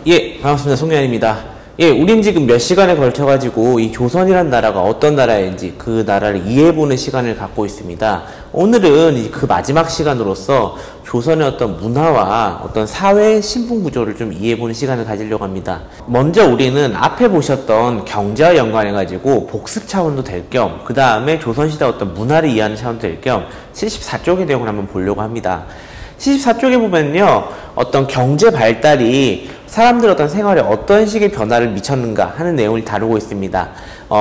예, 반갑습니다. 송현입니다. 예, 우린 지금 몇 시간에 걸쳐가지고 이 조선이란 나라가 어떤 나라인지 그 나라를 이해해보는 시간을 갖고 있습니다. 오늘은 그 마지막 시간으로서 조선의 어떤 문화와 어떤 사회 신분 구조를 좀 이해해보는 시간을 가지려고 합니다. 먼저 우리는 앞에 보셨던 경제와 연관해가지고 복습 차원도 될 겸, 그 다음에 조선시대 어떤 문화를 이해하는 차원도 될 겸 74쪽의 내용을 한번 보려고 합니다. 74쪽에 보면요, 어떤 경제 발달이 사람들 어떤 생활에 어떤 식의 변화를 미쳤는가 하는 내용을 다루고 있습니다.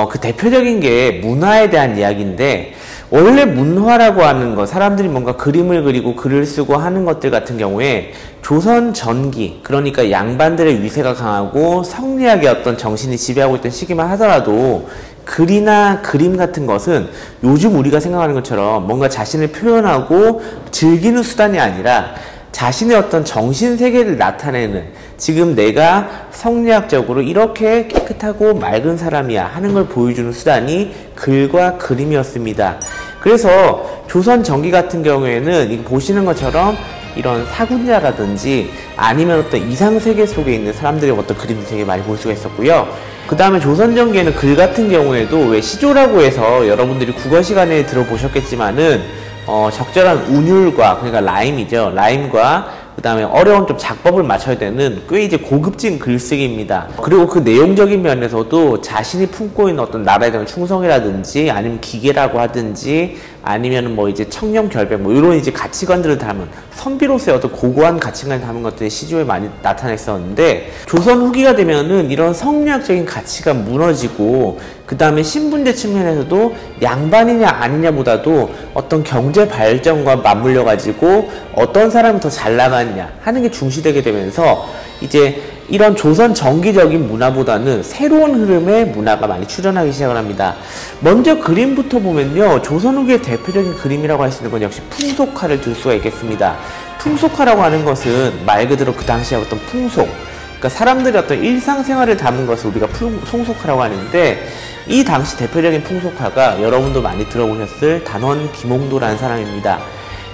그 대표적인 게 문화에 대한 이야기인데, 원래 문화라고 하는 거, 사람들이 뭔가 그림을 그리고 글을 쓰고 하는 것들 같은 경우에 조선 전기, 그러니까 양반들의 위세가 강하고 성리학의 어떤 정신이 지배하고 있던 시기만 하더라도 글이나 그림 같은 것은 요즘 우리가 생각하는 것처럼 뭔가 자신을 표현하고 즐기는 수단이 아니라 자신의 어떤 정신세계를 나타내는, 지금 내가 성리학적으로 이렇게 깨끗하고 맑은 사람이야 하는 걸 보여주는 수단이 글과 그림이었습니다. 그래서 조선 전기 같은 경우에는 보시는 것처럼 이런 사군자라든지 아니면 어떤 이상세계 속에 있는 사람들의 어떤 그림도 되게 많이 볼 수가 있었고요. 그 다음에 조선 전기에는 글 같은 경우에도 왜 시조라고 해서 여러분들이 국어 시간에 들어보셨겠지만은 적절한 운율과, 그러니까 라임이죠. 라임과 그 다음에 어려운 좀 작법을 맞춰야 되는 꽤 이제 고급진 글쓰기입니다. 그리고 그 내용적인 면에서도 자신이 품고 있는 어떤 나라에 대한 충성이라든지 아니면 기계라고 하든지 아니면 뭐 이제 청렴 결백 뭐 이런 이제 가치관들을 담은 선비로서의 어떤 고고한 가치관을 담은 것들이 시조에 많이 나타냈었는데, 조선 후기가 되면은 이런 성리학적인 가치가 무너지고 그 다음에 신분제 측면에서도 양반이냐 아니냐보다도 어떤 경제 발전과 맞물려 가지고 어떤 사람이 더 잘 나가느냐 하는 게 중시되게 되면서 이제 이런 조선 정기적인 문화보다는 새로운 흐름의 문화가 많이 출현하기 시작을 합니다. 먼저 그림부터 보면요, 조선 후기의 대표적인 그림이라고 할 수 있는 건 역시 풍속화를 들 수가 있겠습니다. 풍속화라고 하는 것은 말 그대로 그 당시의 어떤 풍속, 그러니까 사람들의 어떤 일상생활을 담은 것을 우리가 풍속화라고 하는데, 이 당시 대표적인 풍속화가 여러분도 많이 들어보셨을 단원 김홍도라는 사람입니다.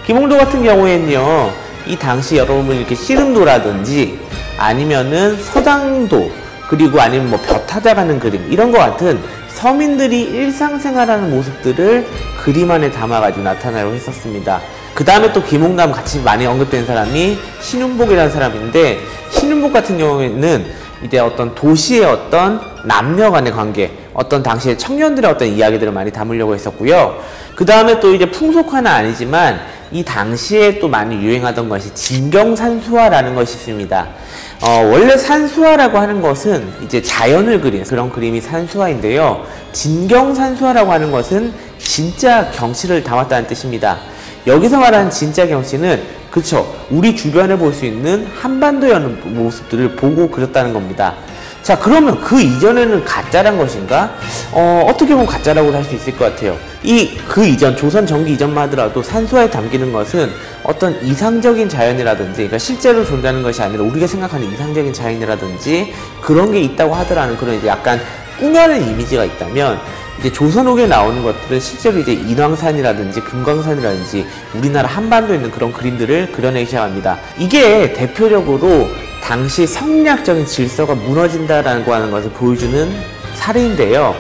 김홍도 같은 경우에는요, 이 당시 여러분 이렇게 씨름도라든지 아니면은 서당도, 그리고 아니면 뭐 벼 타자가는 그림, 이런 것 같은 서민들이 일상생활하는 모습들을 그림 안에 담아가지고 나타나려고 했었습니다. 그 다음에 또 김홍남 같이 많이 언급된 사람이 신윤복이라는 사람인데, 신윤복 같은 경우에는 이제 어떤 도시의 어떤 남녀 간의 관계, 어떤 당시의 청년들의 어떤 이야기들을 많이 담으려고 했었고요. 그 다음에 또 이제 풍속화는 아니지만 이 당시에 또 많이 유행하던 것이 진경산수화라는 것이 있습니다. 원래 산수화라고 하는 것은 이제 자연을 그린 그런 그림이 산수화인데요. 진경산수화라고 하는 것은 진짜 경치를 담았다는 뜻입니다. 여기서 말하는 진짜 경치는, 그쵸, 우리 주변에 볼 수 있는 한반도의 모습들을 보고 그렸다는 겁니다. 자, 그러면 그 이전에는 가짜란 것인가? 어떻게 보면 가짜라고 할 수 있을 것 같아요. 그 이전, 조선 전기 이전만 하더라도 산수화에 담기는 것은 어떤 이상적인 자연이라든지, 그러니까 실제로 존재하는 것이 아니라 우리가 생각하는 이상적인 자연이라든지 그런 게 있다고 하더라는 그런 이제 약간 꾸며낸 이미지가 있다면, 이제 조선 후기에 나오는 것들은 실제로 이제 인왕산이라든지 금강산이라든지 우리나라 한반도에 있는 그런 그림들을 그려내기 시작합니다. 이게 대표적으로 당시 성리학적인 질서가 무너진다라고 하는 것을 보여주는 사례인데요.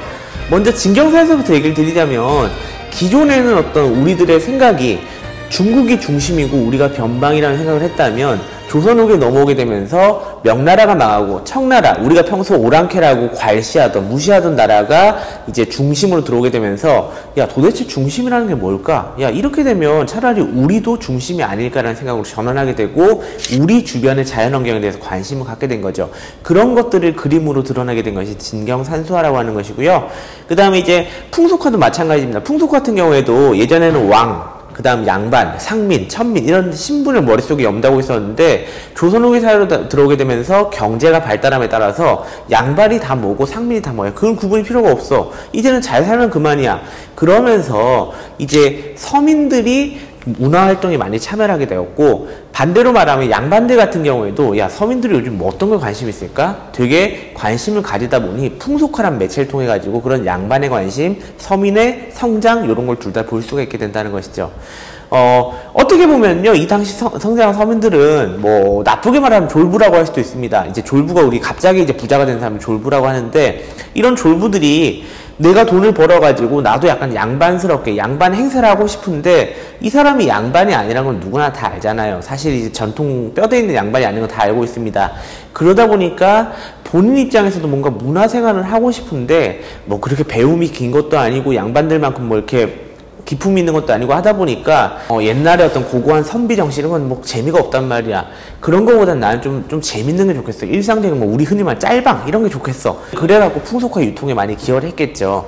먼저 진경산에서부터 얘기를 드리자면, 기존에는 어떤 우리들의 생각이 중국이 중심이고 우리가 변방이라는 생각을 했다면, 조선 후기에 넘어오게 되면서 명나라가 망하고 청나라, 우리가 평소 오랑캐라고 괄시하던 무시하던 나라가 이제 중심으로 들어오게 되면서, 야, 도대체 중심이라는 게 뭘까? 야, 이렇게 되면 차라리 우리도 중심이 아닐까라는 생각으로 전환하게 되고 우리 주변의 자연환경에 대해서 관심을 갖게 된 거죠. 그런 것들을 그림으로 드러나게 된 것이 진경산수화라고 하는 것이고요. 그 다음에 이제 풍속화도 마찬가지입니다. 풍속화 같은 경우에도 예전에는 왕, 그 다음 양반, 상민, 천민 이런 신분을 머릿속에 염두하고 있었는데, 조선 후기 사회로 들어오게 되면서 경제가 발달함에 따라서 양반이 다 뭐고 상민이 다 뭐야, 그건 구분이 필요가 없어, 이제는 잘 살면 그만이야, 그러면서 이제 서민들이 문화활동에 많이 참여를 하게 되었고, 반대로 말하면 양반들 같은 경우에도 야, 서민들이 요즘 뭐 어떤 거에 관심이 있을까? 되게 관심을 가지다 보니 풍속화란 매체를 통해 가지고 그런 양반의 관심, 서민의 성장 이런 걸 둘 다 볼 수가 있게 된다는 것이죠. 어떻게 보면요, 이 당시 성장한 서민들은 뭐 나쁘게 말하면 졸부라고 할 수도 있습니다. 이제 졸부가 우리 갑자기 이제 부자가 된 사람을 졸부라고 하는데, 이런 졸부들이 내가 돈을 벌어가지고 나도 약간 양반스럽게 양반 행세를 하고 싶은데, 이 사람이 양반이 아니란 건 누구나 다 알잖아요. 사실 이제 전통 뼈대 있는 양반이 아닌 건 다 알고 있습니다. 그러다 보니까 본인 입장에서도 뭔가 문화생활을 하고 싶은데, 뭐 그렇게 배움이 긴 것도 아니고 양반들만큼 뭐 이렇게 기품이 있는 것도 아니고 하다 보니까 옛날에 어떤 고고한 선비 정신 이런 건 뭐 재미가 없단 말이야. 그런 거보단 나는 좀 재밌는 게 좋겠어. 일상적인 뭐 우리 흔히 말 짤방 이런 게 좋겠어. 그래갖고 풍속화 유통에 많이 기여를 했겠죠.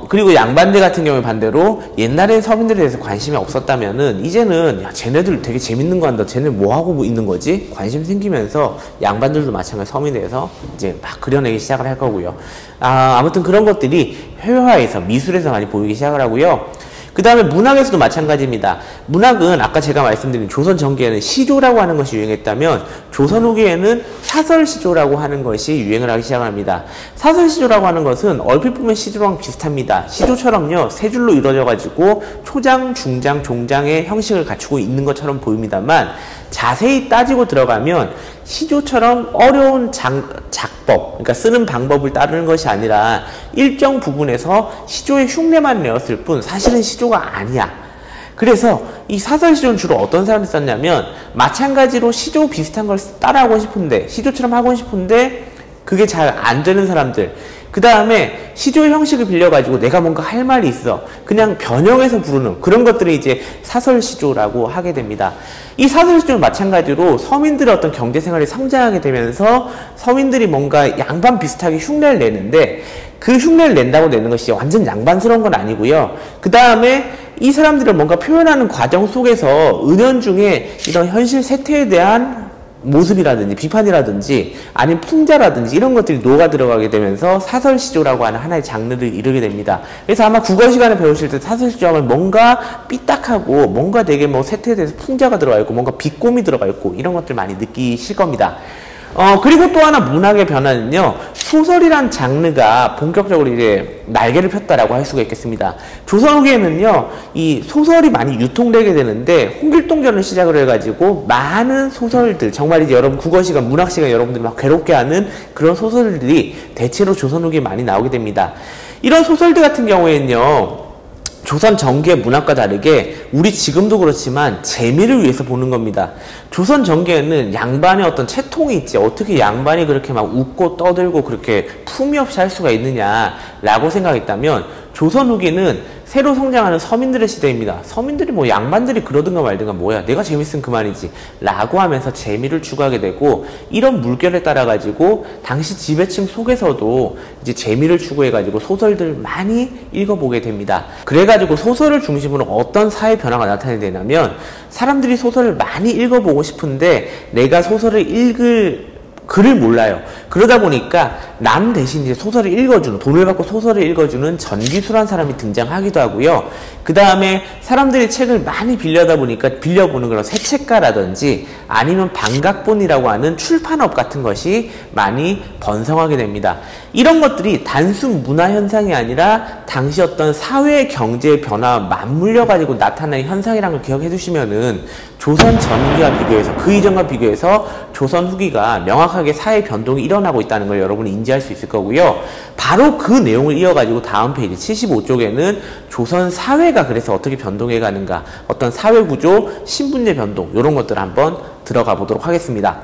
그리고 양반들 같은 경우에 반대로 옛날엔 서민들에 대해서 관심이 없었다면은 이제는 야, 쟤네들 되게 재밌는 거 한다. 쟤네 뭐 하고 있는 거지? 관심 생기면서 양반들도 마찬가지 서민에 대해서 이제 막 그려내기 시작을 할 거고요. 아무튼 그런 것들이 회화에서 미술에서 많이 보이기 시작을 하고요. 그 다음에 문학에서도 마찬가지입니다. 문학은 아까 제가 말씀드린 조선 전기에는 시조라고 하는 것이 유행했다면 조선 후기에는 사설시조라고 하는 것이 유행을 하기 시작합니다. 사설시조라고 하는 것은 얼핏 보면 시조랑 비슷합니다. 시조처럼요, 세 줄로 이루어져 가지고 초장, 중장, 종장의 형식을 갖추고 있는 것처럼 보입니다만 자세히 따지고 들어가면 시조처럼 어려운 작법, 그러니까 쓰는 방법을 따르는 것이 아니라 일정 부분에서 시조의 흉내만 내었을 뿐 사실은 시조가 아니야. 그래서 이 사설시조는 주로 어떤 사람이 썼냐면 마찬가지로 시조 비슷한 걸 따라하고 싶은데, 시조처럼 하고 싶은데 그게 잘 안 되는 사람들, 그 다음에 시조의 형식을 빌려가지고 내가 뭔가 할 말이 있어 그냥 변형해서 부르는 그런 것들이 이제 사설시조라고 하게 됩니다. 이 사설시조는 마찬가지로 서민들의 어떤 경제생활이 성장하게 되면서 서민들이 뭔가 양반 비슷하게 흉내를 내는데, 그 흉내를 낸다고 내는 것이 완전 양반스러운 건 아니고요. 그 다음에 이 사람들을 뭔가 표현하는 과정 속에서 은연중에 이런 현실 세태에 대한 모습이라든지 비판이라든지 아니면 풍자라든지 이런 것들이 녹아 들어가게 되면서 사설시조라고 하는 하나의 장르를 이루게 됩니다. 그래서 아마 국어 시간에 배우실 때 사설시조 하면 뭔가 삐딱하고 뭔가 되게 뭐 세태에 대해서 풍자가 들어가 있고 뭔가 비꼼이 들어가 있고 이런 것들 많이 느끼실 겁니다. 그리고 또 하나 문학의 변화는요, 소설이란 장르가 본격적으로 이제 날개를 폈다라고 할 수가 있겠습니다. 조선 후기에는요, 이 소설이 많이 유통되게 되는데, 홍길동전을 시작으로 해가지고, 많은 소설들, 정말 이제 여러분 국어 시간, 문학 시간 여러분들이 막 괴롭게 하는 그런 소설들이 대체로 조선 후기에 많이 나오게 됩니다. 이런 소설들 같은 경우에는요, 조선 전기의 문학과 다르게 우리 지금도 그렇지만 재미를 위해서 보는 겁니다. 조선 전기에는 양반의 어떤 채통이 있지, 어떻게 양반이 그렇게 막 웃고 떠들고 그렇게 품위 없이 할 수가 있느냐라고 생각했다면, 조선 후기는 새로 성장하는 서민들의 시대입니다. 서민들이 뭐 양반들이 그러든가 말든가 뭐야, 내가 재밌으면 그만이지 라고 하면서 재미를 추구하게 되고, 이런 물결에 따라 가지고 당시 지배층 속에서도 이제 재미를 추구해 가지고 소설들을 많이 읽어보게 됩니다. 그래가지고 소설을 중심으로 어떤 사회 변화가 나타나게 되냐면, 사람들이 소설을 많이 읽어보고 싶은데 내가 소설을 읽을 글을 몰라요. 그러다 보니까 남 대신 이제 소설을 읽어주는, 돈을 받고 소설을 읽어주는 전기수란 사람이 등장하기도 하고요. 그 다음에 사람들이 책을 많이 빌려다 보니까 빌려보는 그런 새책가라든지 아니면 반각본이라고 하는 출판업 같은 것이 많이 번성하게 됩니다. 이런 것들이 단순 문화 현상이 아니라 당시 어떤 사회 경제의 변화와 맞물려 가지고 나타난 현상이라는 걸 기억해 두시면은 조선 전기와 비교해서, 그 이전과 비교해서 조선 후기가 명확하게 사회 변동이 일어나고 있다는 걸 여러분이 인지할 수 있을 거고요. 바로 그 내용을 이어가지고 다음 페이지 75쪽에는 조선 사회가 그래서 어떻게 변동해 가는가, 어떤 사회 구조, 신분제 변동, 이런 것들을 한번 들어가 보도록 하겠습니다.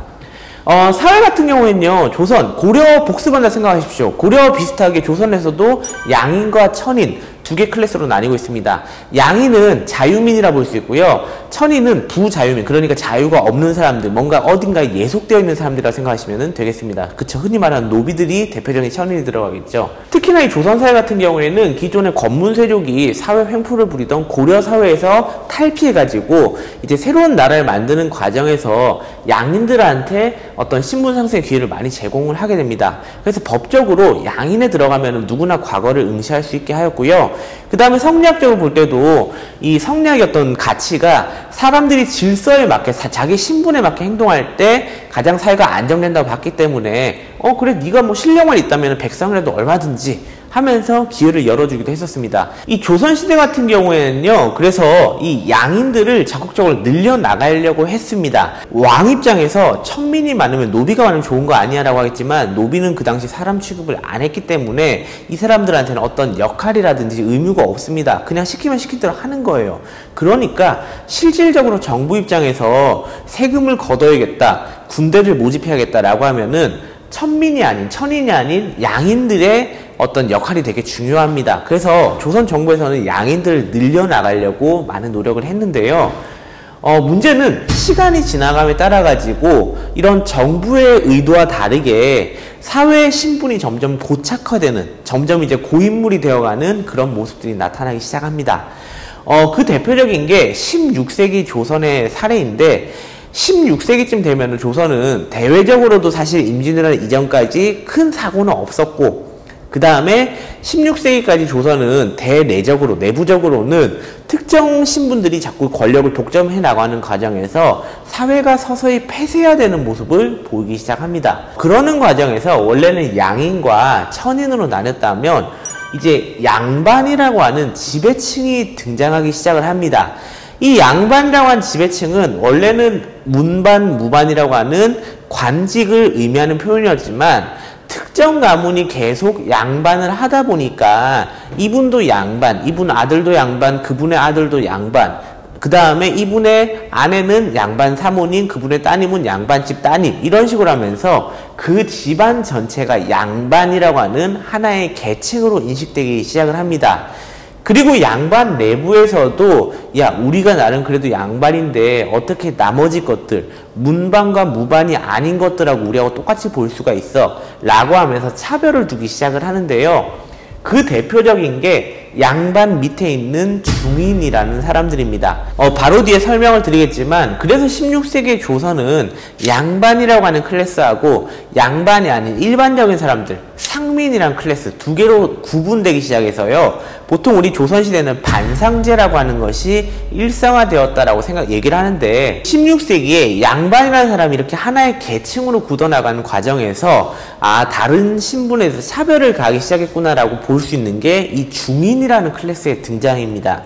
사회 같은 경우에는요, 조선, 고려 복습한다 생각하십시오. 고려 비슷하게 조선에서도 양인과 천인 두 개 클래스로 나뉘고 있습니다. 양인은 자유민이라 볼 수 있고요. 천인은 부자유민, 그러니까 자유가 없는 사람들, 뭔가 어딘가에 예속되어 있는 사람들이라고 생각하시면 되겠습니다. 그쵸, 흔히 말하는 노비들이 대표적인 천인이 들어가겠죠. 특히나 이 조선사회 같은 경우에는 기존의 권문세족이 사회 횡포를 부리던 고려사회에서 탈피해가지고 이제 새로운 나라를 만드는 과정에서 양인들한테 어떤 신분 상승의 기회를 많이 제공을 하게 됩니다. 그래서 법적으로 양인에 들어가면 누구나 과거를 응시할 수 있게 하였고요. 그 다음에 성리학적으로 볼 때도 이 성리학의 어떤 가치가 사람들이 질서에 맞게, 자기 신분에 맞게 행동할 때 가장 사회가 안정된다고 봤기 때문에 그래 네가 뭐 신령만 있다면 백성이라도 얼마든지 하면서 기회를 열어주기도 했었습니다. 이 조선시대 같은 경우에는요, 그래서 이 양인들을 적극적으로 늘려나가려고 했습니다. 왕 입장에서 천민이 많으면 노비가 많으면 좋은 거 아니야 라고 하겠지만, 노비는 그 당시 사람 취급을 안 했기 때문에 이 사람들한테는 어떤 역할이라든지 의무가 없습니다. 그냥 시키면 시킨 대로 하는 거예요. 그러니까 실질적으로 정부 입장에서 세금을 걷어야겠다, 군대를 모집해야겠다라고 하면은 천민이 아닌, 천인이 아닌 양인들의 어떤 역할이 되게 중요합니다. 그래서 조선 정부에서는 양인들을 늘려나가려고 많은 노력을 했는데요. 문제는 시간이 지나감에 따라 가지고 이런 정부의 의도와 다르게 사회의 신분이 점점 고착화되는, 점점 이제 고인물이 되어가는 그런 모습들이 나타나기 시작합니다. 그 대표적인 게 16세기 조선의 사례인데, 16세기쯤 되면 조선은 대외적으로도 사실 임진왜란 이전까지 큰 사고는 없었고, 그 다음에 16세기까지 조선은 대내적으로, 내부적으로는 특정 신분들이 자꾸 권력을 독점해 나가는 과정에서 사회가 서서히 폐쇄화되는 모습을 보이기 시작합니다. 그러는 과정에서 원래는 양인과 천인으로 나눴다면 이제 양반이라고 하는 지배층이 등장하기 시작을 합니다. 이 양반이라고 하는 지배층은 원래는 문반, 무반이라고 하는 관직을 의미하는 표현이었지만, 특정 가문이 계속 양반을 하다 보니까 이분도 양반, 이분 아들도 양반, 그분의 아들도 양반, 그 다음에 이분의 아내는 양반 사모님, 그분의 따님은 양반집 따님, 이런 식으로 하면서 그 집안 전체가 양반이라고 하는 하나의 계층으로 인식되기 시작을 합니다. 그리고 양반 내부에서도 야, 우리가 나름 그래도 양반인데 어떻게 나머지 것들, 문반과 무반이 아닌 것들하고 우리하고 똑같이 볼 수가 있어 라고 하면서 차별을 두기 시작을 하는데요. 그 대표적인 게 양반 밑에 있는 중인이라는 사람들입니다. 바로 뒤에 설명을 드리겠지만, 그래서 16세기 조선은 양반이라고 하는 클래스하고 양반이 아닌 일반적인 사람들, 상민이란 클래스 두 개로 구분되기 시작해서요, 보통 우리 조선시대는 반상제라고 하는 것이 일상화되었다라고 얘기를 하는데, 16세기에 양반이라는 사람이 이렇게 하나의 계층으로 굳어나가는 과정에서 다른 신분에 대해서 차별을 가하기 시작했구나라고 볼 수 있는 게 이 중인이라는 클래스의 등장입니다.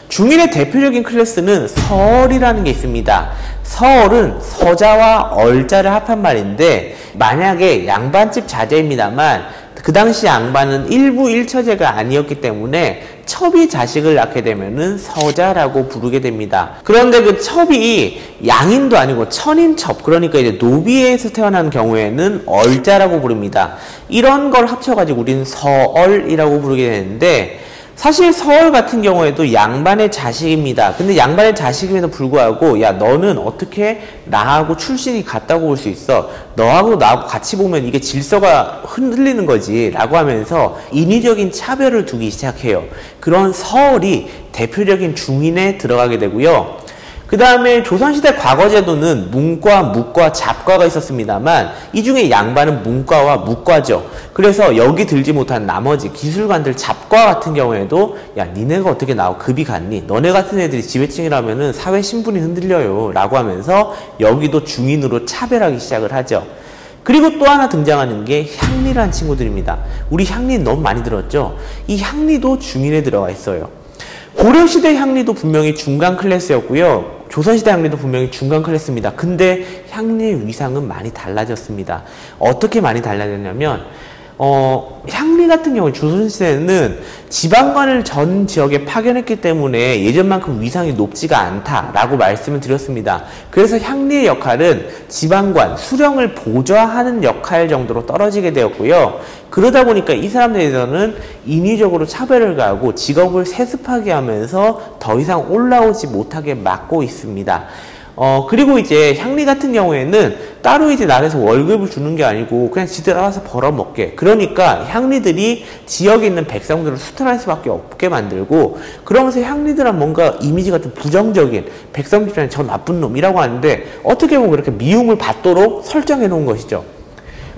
중인의 대표적인 클래스는 서얼이라는 게 있습니다. 서얼은 서자와 얼자를 합한 말인데, 만약에 양반집 자제입니다만 그 당시 양반은 일부 일처제가 아니었기 때문에 첩이 자식을 낳게 되면은 서자라고 부르게 됩니다. 그런데 그 첩이 양인도 아니고 천인첩, 그러니까 이제 노비에서 태어난 경우에는 얼자라고 부릅니다. 이런 걸 합쳐가지고 우리는 서얼이라고 부르게 되는데, 사실 서얼 같은 경우에도 양반의 자식입니다. 근데 양반의 자식임에도 불구하고 야, 너는 어떻게 나하고 출신이 같다고 볼 수 있어? 너하고 나하고 같이 보면 이게 질서가 흔들리는 거지 라고 하면서 인위적인 차별을 두기 시작해요. 그런 서얼이 대표적인 중인에 들어가게 되고요. 그 다음에 조선시대 과거제도는 문과, 묵과, 잡과가 있었습니다만, 이 중에 양반은 문과와 묵과죠. 그래서 여기 들지 못한 나머지 기술관들 잡과 같은 경우에도 야, 니네가 어떻게 나하고 급이 같니? 너네 같은 애들이 지배층이라면은 사회 신분이 흔들려요 라고 하면서 여기도 중인으로 차별하기 시작을 하죠. 그리고 또 하나 등장하는 게 향리라는 친구들입니다. 우리 향리 너무 많이 들었죠? 이 향리도 중인에 들어가 있어요. 고려시대 향리도 분명히 중간 클래스였고요. 조선시대 향리도 분명히 중간 클래스입니다. 근데 향리의 위상은 많이 달라졌습니다. 어떻게 많이 달라졌냐면, 향리 같은 경우에 조선시대는 지방관을 전 지역에 파견했기 때문에 예전만큼 위상이 높지가 않다라고 말씀을 드렸습니다. 그래서 향리의 역할은 지방관, 수령을 보좌하는 역할 정도로 떨어지게 되었고요. 그러다 보니까 이 사람들에서는 인위적으로 차별을 가하고 직업을 세습하게 하면서 더 이상 올라오지 못하게 막고 있습니다. 그리고 이제 향리 같은 경우에는 따로 이제 나라에서 월급을 주는 게 아니고 그냥 지들 알아서 벌어먹게. 그러니까 향리들이 지역에 있는 백성들을 수탈할 수밖에 없게 만들고, 그러면서 향리들은 뭔가 이미지가 좀 부정적인, 백성 집안에 저 나쁜 놈이라고 하는데 어떻게 보면 그렇게 미움을 받도록 설정해 놓은 것이죠.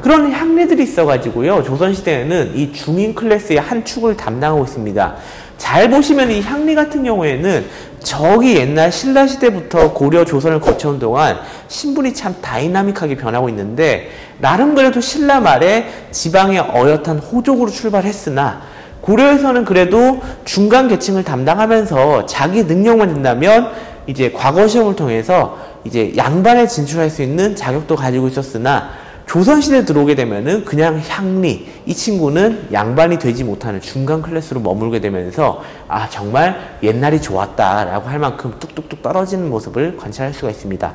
그런 향리들이 있어가지고요, 조선시대에는 이 중인 클래스의 한 축을 담당하고 있습니다. 잘 보시면 이 향리 같은 경우에는 저기 옛날 신라시대부터 고려 조선을 거쳐온 동안 신분이 참 다이나믹하게 변하고 있는데, 나름 그래도 신라 말에 지방의 어엿한 호족으로 출발했으나 고려에서는 그래도 중간 계층을 담당하면서 자기 능력만 된다면 이제 과거 시험을 통해서 이제 양반에 진출할 수 있는 자격도 가지고 있었으나 조선시대에 들어오게 되면은 그냥 향리, 이 친구는 양반이 되지 못하는 중간 클래스로 머물게 되면서 아, 정말 옛날이 좋았다라고 할 만큼 뚝뚝뚝 떨어지는 모습을 관찰할 수가 있습니다.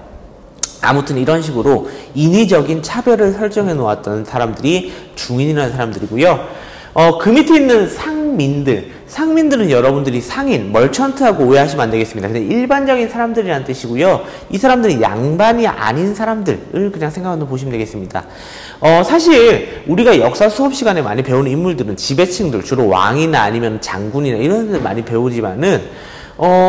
아무튼 이런 식으로 인위적인 차별을 설정해 놓았던 사람들이 중인이라는 사람들이고요. 그 밑에 있는 상민들은 여러분들이 상인, 멀천트하고 오해하시면 안 되겠습니다. 근데 일반적인 사람들이라는 뜻이고요. 이 사람들은 양반이 아닌 사람들을 그냥 생각하면 보시면 되겠습니다. 사실 우리가 역사 수업 시간에 많이 배우는 인물들은 지배층들, 주로 왕이나 아니면 장군이나 이런 데들 많이 배우지만은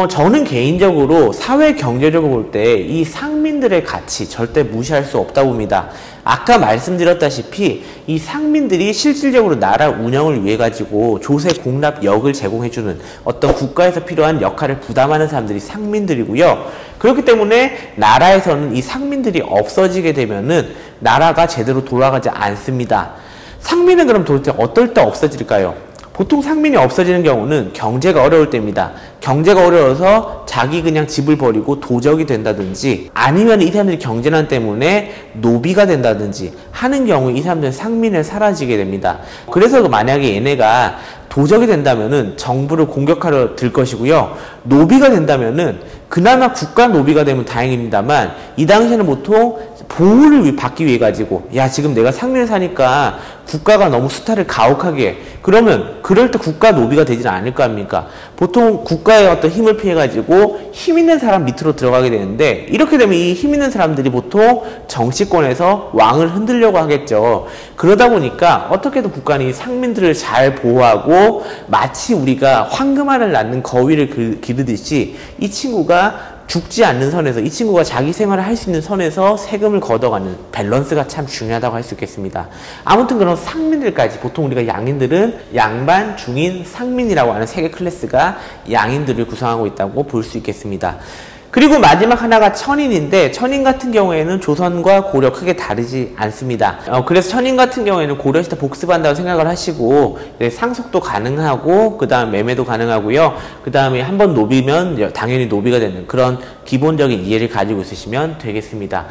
저는 개인적으로 사회 경제적으로 볼 때 이 상민들의 가치 절대 무시할 수 없다고 봅니다. 아까 말씀드렸다시피 이 상민들이 실질적으로 나라 운영을 위해 가지고 조세 공납역을 제공해주는 어떤 국가에서 필요한 역할을 부담하는 사람들이 상민들이고요. 그렇기 때문에 나라에서는 이 상민들이 없어지게 되면은 나라가 제대로 돌아가지 않습니다. 상민은 그럼 도대체 어떨 때 없어질까요? 보통 상민이 없어지는 경우는 경제가 어려울 때입니다. 경제가 어려워서 자기 그냥 집을 버리고 도적이 된다든지 아니면 이 사람들이 경제난 때문에 노비가 된다든지 하는 경우에 이 사람들은 상민을 사라지게 됩니다. 그래서 만약에 얘네가 도적이 된다면은 정부를 공격하러 들 것이고요. 노비가 된다면은 그나마 국가 노비가 되면 다행입니다만 이 당시에는 보통 보호를 받기 위해 가지고 야 지금 내가 상민을 사니까 국가가 너무 수탈을 가혹하게 해. 그러면 그럴 때 국가 노비가 되지는 않을 거 아닙니까? 보통 국가의 어떤 힘을 피해 가지고 힘 있는 사람 밑으로 들어가게 되는데 이렇게 되면 이 힘 있는 사람들이 보통 정치권에서 왕을 흔들려고 하겠죠. 그러다 보니까 어떻게든 국가는 이 상민들을 잘 보호하고 마치 우리가 황금알을 낳는 거위를 기르듯이 이 친구가 죽지 않는 선에서 이 친구가 자기 생활을 할 수 있는 선에서 세금을 걷어가는 밸런스가 참 중요하다고 할 수 있겠습니다. 아무튼 그런 상민들까지 보통 우리가 양인들은 양반, 중인, 상민이라고 하는 세 개 클래스가 양인들을 구성하고 있다고 볼 수 있겠습니다. 그리고 마지막 하나가 천인인데 천인 같은 경우에는 조선과 고려 크게 다르지 않습니다. 그래서 천인 같은 경우에는 고려시대 복습한다고 생각을 하시고 상속도 가능하고 그 다음 매매도 가능하고요. 그 다음에 한번 노비면 당연히 노비가 되는 그런 기본적인 이해를 가지고 있으시면 되겠습니다.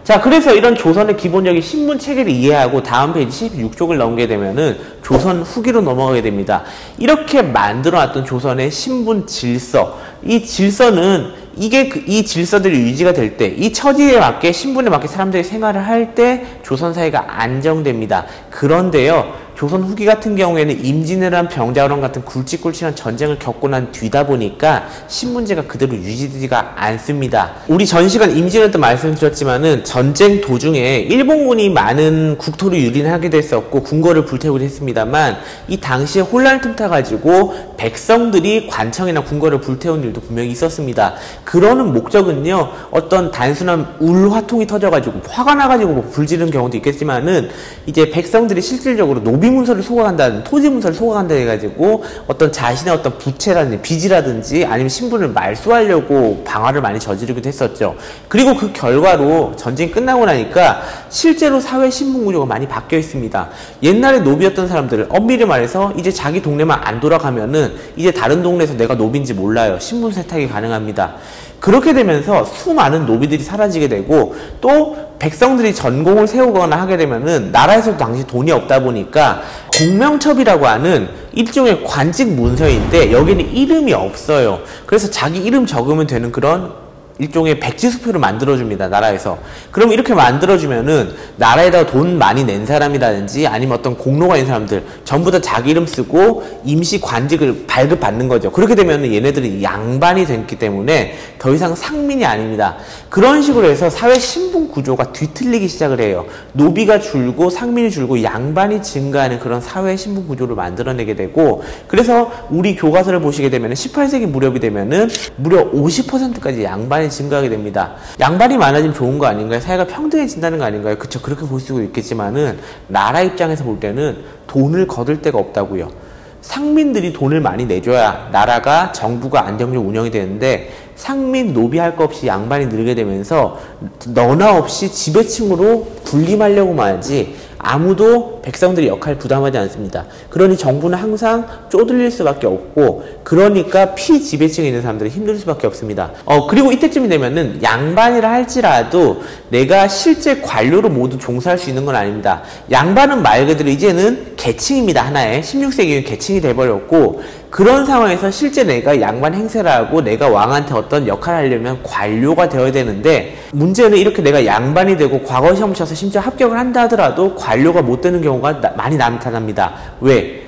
자, 그래서 이런 조선의 기본적인 신분 체계를 이해하고 다음 페이지 16쪽을 넘게 되면은 조선 후기로 넘어가게 됩니다. 이렇게 만들어놨던 조선의 신분 질서, 이 질서는 이 질서들이 유지가 될 때, 이 처지에 맞게, 신분에 맞게 사람들이 생활을 할 때 조선 사회가 안정됩니다. 그런데요, 조선 후기 같은 경우에는 임진왜란, 병자호란 같은 굵직굵직한 전쟁을 겪고 난 뒤다 보니까 신분제가 그대로 유지되지가 않습니다. 우리 전 시간 임진왜란 때 말씀드렸지만은 전쟁 도중에 일본군이 많은 국토를 유린하게 됐었고 궁궐을 불태우기도 했습니다만 이 당시에 혼란을 틈타가지고 백성들이 관청이나 궁궐을 불태운 일도 분명히 있었습니다. 그러는 목적은요, 어떤 단순한 울화통이 터져가지고 화가 나가지고 뭐 불지르는 경우도 있겠지만은 이제 백성들이 실질적으로 노비 문서를 소각한다든 토지 문서를 소각한다 해가지고 어떤 자신의 어떤 부채라든지 빚이라든지 아니면 신분을 말소하려고 방화를 많이 저지르기도 했었죠. 그리고 그 결과로 전쟁이 끝나고 나니까 실제로 사회 신분 구조가 많이 바뀌어 있습니다. 옛날에 노비였던 사람들, 엄밀히 말해서 이제 자기 동네만 안 돌아가면은 이제 다른 동네에서 내가 노비인지 몰라요. 신분 세탁이 가능합니다. 그렇게 되면서 수많은 노비들이 사라지게 되고 또 백성들이 전공을 세우거나 하게 되면은 나라에서도 당시 돈이 없다 보니까 공명첩이라고 하는 일종의 관직 문서인데 여기는 이름이 없어요. 그래서 자기 이름 적으면 되는 그런 일종의 백지수표를 만들어줍니다, 나라에서. 그럼 이렇게 만들어주면은 나라에다가 돈 많이 낸 사람이라든지 아니면 어떤 공로가 있는 사람들 전부 다 자기 이름 쓰고 임시 관직을 발급받는 거죠. 그렇게 되면은 얘네들이 양반이 됐기 때문에 더 이상 상민이 아닙니다. 그런 식으로 해서 사회 신분 구조가 뒤틀리기 시작을 해요. 노비가 줄고 상민이 줄고 양반이 증가하는 그런 사회 신분 구조를 만들어내게 되고, 그래서 우리 교과서를 보시게 되면은 18세기 무렵이 되면은 무려 50%까지 양반이 증가하게 됩니다. 양반이 많아지면 좋은 거 아닌가요? 사회가 평등해진다는 거 아닌가요? 그쵸, 그렇게 볼 수도 있겠지만은 나라 입장에서 볼 때는 돈을 거둘 데가 없다고요. 상민들이 돈을 많이 내줘야 나라가 정부가 안정적으로 운영이 되는데 상민, 노비 할 것 없이 양반이 늘게 되면서 너나 없이 지배층으로 군림하려고만 하지 아무도 백성들의 역할을 부담하지 않습니다. 그러니 정부는 항상 쪼들릴 수밖에 없고, 그러니까 피지배층에 있는 사람들이 힘들 수밖에 없습니다. 그리고 이때쯤이 되면은 양반이라 할지라도 내가 실제 관료로 모두 종사할 수 있는 건 아닙니다. 양반은 말 그대로 이제는 계층입니다. 하나의 16세기는 계층이 돼버렸고, 그런 상황에서 실제 내가 양반 행세를 하고 내가 왕한테 어떤 역할을 하려면 관료가 되어야 되는데, 문제는 이렇게 내가 양반이 되고 과거 시험을 쳐서 심지어 합격을 한다 하더라도 관료가 못 되는 경우가 많이 나타납니다. 왜?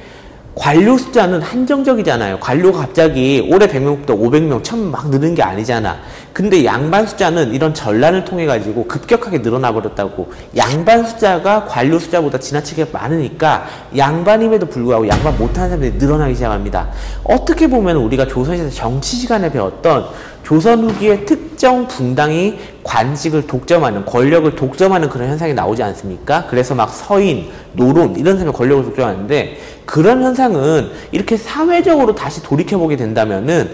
관료 숫자는 한정적이잖아요. 관료가 갑자기 올해 100명부터 500명, 1000명 막 느는 게 아니잖아. 근데 양반 숫자는 이런 전란을 통해 가지고 급격하게 늘어나 버렸다고. 양반 숫자가 관료 숫자보다 지나치게 많으니까 양반임에도 불구하고 양반 못하는 사람들이 늘어나기 시작합니다. 어떻게 보면 우리가 조선시대 정치 시간에 배웠던 조선 후기에 특정 붕당이 관직을 독점하는, 권력을 독점하는 그런 현상이 나오지 않습니까? 그래서 막 서인, 노론 이런 사람이 권력을 독점하는데, 그런 현상은 이렇게 사회적으로 다시 돌이켜보게 된다면은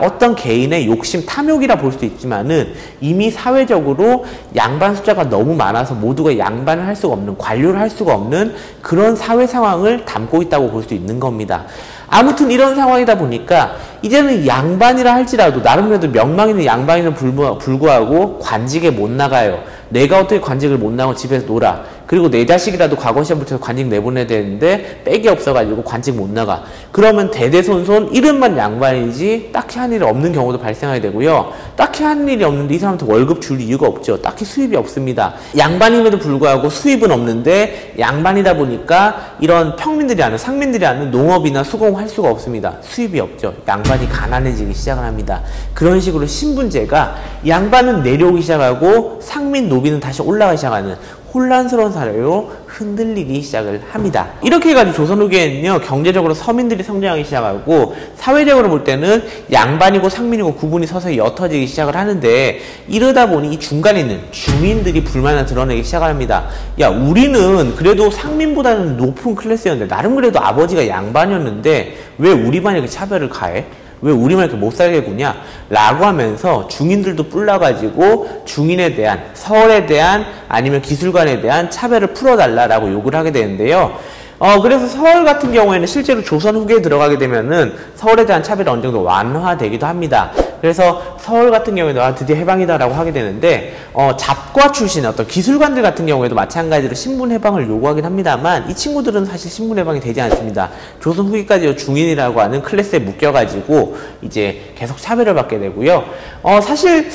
어떤 개인의 욕심, 탐욕이라 볼 수도 있지만은 이미 사회적으로 양반 숫자가 너무 많아서 모두가 양반을 할 수가 없는, 관료를 할 수가 없는 그런 사회 상황을 담고 있다고 볼 수 있는 겁니다. 아무튼 이런 상황이다 보니까 이제는 양반이라 할지라도 나름대로 명망 있는 양반에는 불구하고 관직에 못 나가요. 내가 어떻게 관직을 못 나가고 집에서 놀아. 그리고 내 자식이라도 과거 시험 붙여서 관직 내보내야 되는데 백이 없어가지고 관직 못 나가. 그러면 대대손손 이름만 양반이지 딱히 한 일이 없는 경우도 발생하게 되고요. 딱히 한 일이 없는데 이 사람한테 월급 줄 이유가 없죠. 딱히 수입이 없습니다. 양반임에도 불구하고 수입은 없는데 양반이다 보니까 이런 평민들이 하는, 상민들이 하는 농업이나 수공할 수가 없습니다. 수입이 없죠. 양반이 가난해지기 시작을 합니다. 그런 식으로 신분제가 양반은 내려오기 시작하고 상민, 노비는 다시 올라가기 시작하는 혼란스러운 사회로 흔들리기 시작을 합니다. 이렇게 해가지고 조선 후기에는요, 경제적으로 서민들이 성장하기 시작하고, 사회적으로 볼 때는 양반이고 상민이고 구분이 서서히 옅어지기 시작을 하는데, 이러다 보니 이 중간에 있는 중인들이 불만을 드러내기 시작합니다. 야, 우리는 그래도 상민보다는 높은 클래스였는데, 나름 그래도 아버지가 양반이었는데 왜 우리 반이 이렇게 차별을 가해? 왜 우리만 이렇게 못살게 구냐? 라고 하면서 중인들도 뿔나가지고 중인에 대한, 서울에 대한 아니면 기술관에 대한 차별을 풀어달라라고 요구를 하게 되는데요. 그래서 서울 같은 경우에는 실제로 조선 후기에 들어가게 되면은 서울에 대한 차별이 어느 정도 완화되기도 합니다. 그래서 서울 같은 경우에는 드디어 해방이다라고 하게 되는데, 잡과 출신의 어떤 기술관들 같은 경우에도 마찬가지로 신분 해방을 요구하긴 합니다만, 이 친구들은 사실 신분 해방이 되지 않습니다. 조선 후기까지 중인이라고 하는 클래스에 묶여가지고 이제 계속 차별을 받게 되고요. 사실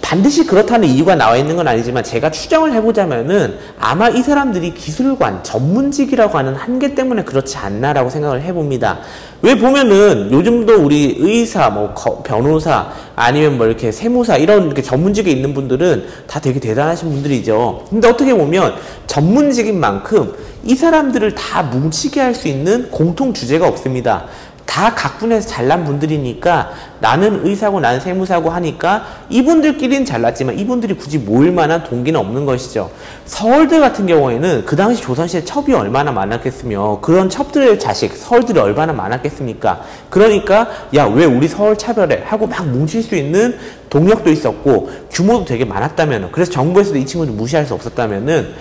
반드시 그렇다는 이유가 나와 있는 건 아니지만 제가 추정을 해보자면은 아마 이 사람들이 기술관, 전문직이라고 하는 한계 때문에 그렇지 않나라고 생각을 해봅니다. 왜 보면은 요즘도 우리 의사, 변호사, 아니면 이렇게 세무사 이런 이렇게 전문직에 있는 분들은 다 되게 대단하신 분들이죠. 근데 어떻게 보면 전문직인 만큼 이 사람들을 다 뭉치게 할 수 있는 공통 주제가 없습니다. 다 각 분야에서 잘난 분들이니까 나는 의사고 나는 세무사고 하니까 이분들끼리는 잘났지만 이분들이 굳이 모일 만한 동기는 없는 것이죠. 서울들 같은 경우에는 그 당시 조선시대 첩이 얼마나 많았겠으며 그런 첩들의 자식, 서울들이 얼마나 많았겠습니까? 그러니까 야, 왜 우리 서울 차별해? 하고 막 뭉칠 수 있는 동력도 있었고 규모도 되게 많았다면, 그래서 정부에서도 이 친구들 무시할 수 없었다면은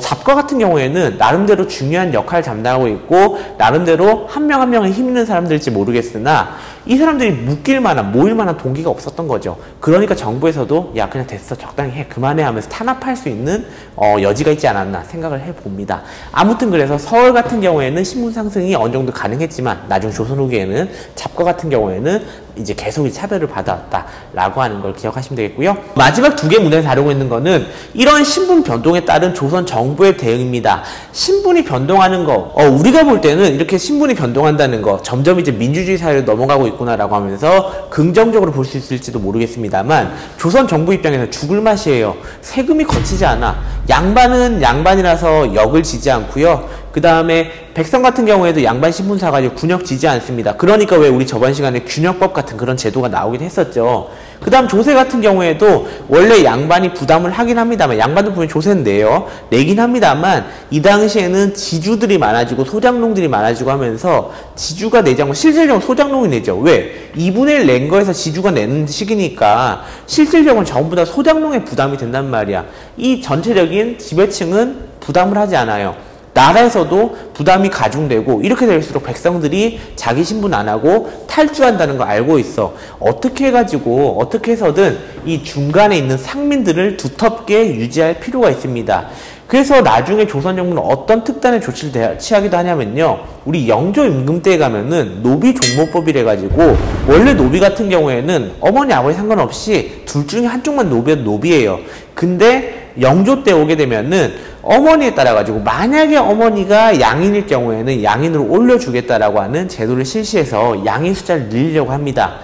잡과 같은 경우에는 나름대로 중요한 역할을 담당하고 있고 나름대로 한 명 한 명에 힘 있는 사람들일지 모르겠으나 이 사람들이 묶일 만한, 모일 만한 동기가 없었던 거죠. 그러니까 정부에서도 야, 그냥 됐어, 적당히 해, 그만해 하면서 탄압할 수 있는 여지가 있지 않았나 생각을 해봅니다. 아무튼 그래서 서울 같은 경우에는 신분 상승이 어느 정도 가능했지만 나중 조선 후기에는 잡과 같은 경우에는 이제 계속 차별을 받아왔다라고 하는 걸 기억하시면 되겠고요. 마지막 두 개 문제에서 다루고 있는 거는 이런 신분 변동에 따른 조선 정부의 대응입니다. 신분이 변동하는 거, 우리가 볼 때는 이렇게 신분이 변동한다는 거, 점점 이제 민주주의 사회로 넘어가고 있구나라고 하면서 긍정적으로 볼 수 있을지도 모르겠습니다만, 조선 정부 입장에서 죽을 맛이에요. 세금이 거치지 않아. 양반은 양반이라서 역을 지지 않고요. 그 다음에 백성 같은 경우에도 양반 신분 사가지고 군역 지지 않습니다. 그러니까 왜 우리 저번 시간에 균역법 같은 그런 제도가 나오긴 했었죠. 그 다음 조세 같은 경우에도 원래 양반이 부담을 하긴 합니다만, 양반도 보면 조세는 내긴 합니다만, 이 당시에는 지주들이 많아지고 소장농들이 많아지고 하면서 지주가 내지 않고 실질적으로 소장농이 내죠. 왜? 2분의 1 낸 거에서 지주가 내는 시기니까 실질적으로 전부 다 소장농의 부담이 된단 말이야. 이 전체적인 지배층은 부담을 하지 않아요. 나라에서도 부담이 가중되고, 이렇게 될수록 백성들이 자기 신분 안 하고 탈주한다는 거 알고 있어. 어떻게 해가지고 어떻게 해서든 이 중간에 있는 상민들을 두텁게 유지할 필요가 있습니다. 그래서 나중에 조선 정부는 어떤 특단의 조치를 취하기도 하냐면요, 우리 영조 임금 때에 가면은 노비 종모법이래 가지고, 원래 노비 같은 경우에는 어머니 아버지 상관없이 둘 중에 한쪽만 노비여도 노비예요. 근데 영조 때 오게 되면은 어머니에 따라 가지고, 만약에 어머니가 양인일 경우에는 양인으로 올려주겠다라고 하는 제도를 실시해서 양인 숫자를 늘리려고 합니다.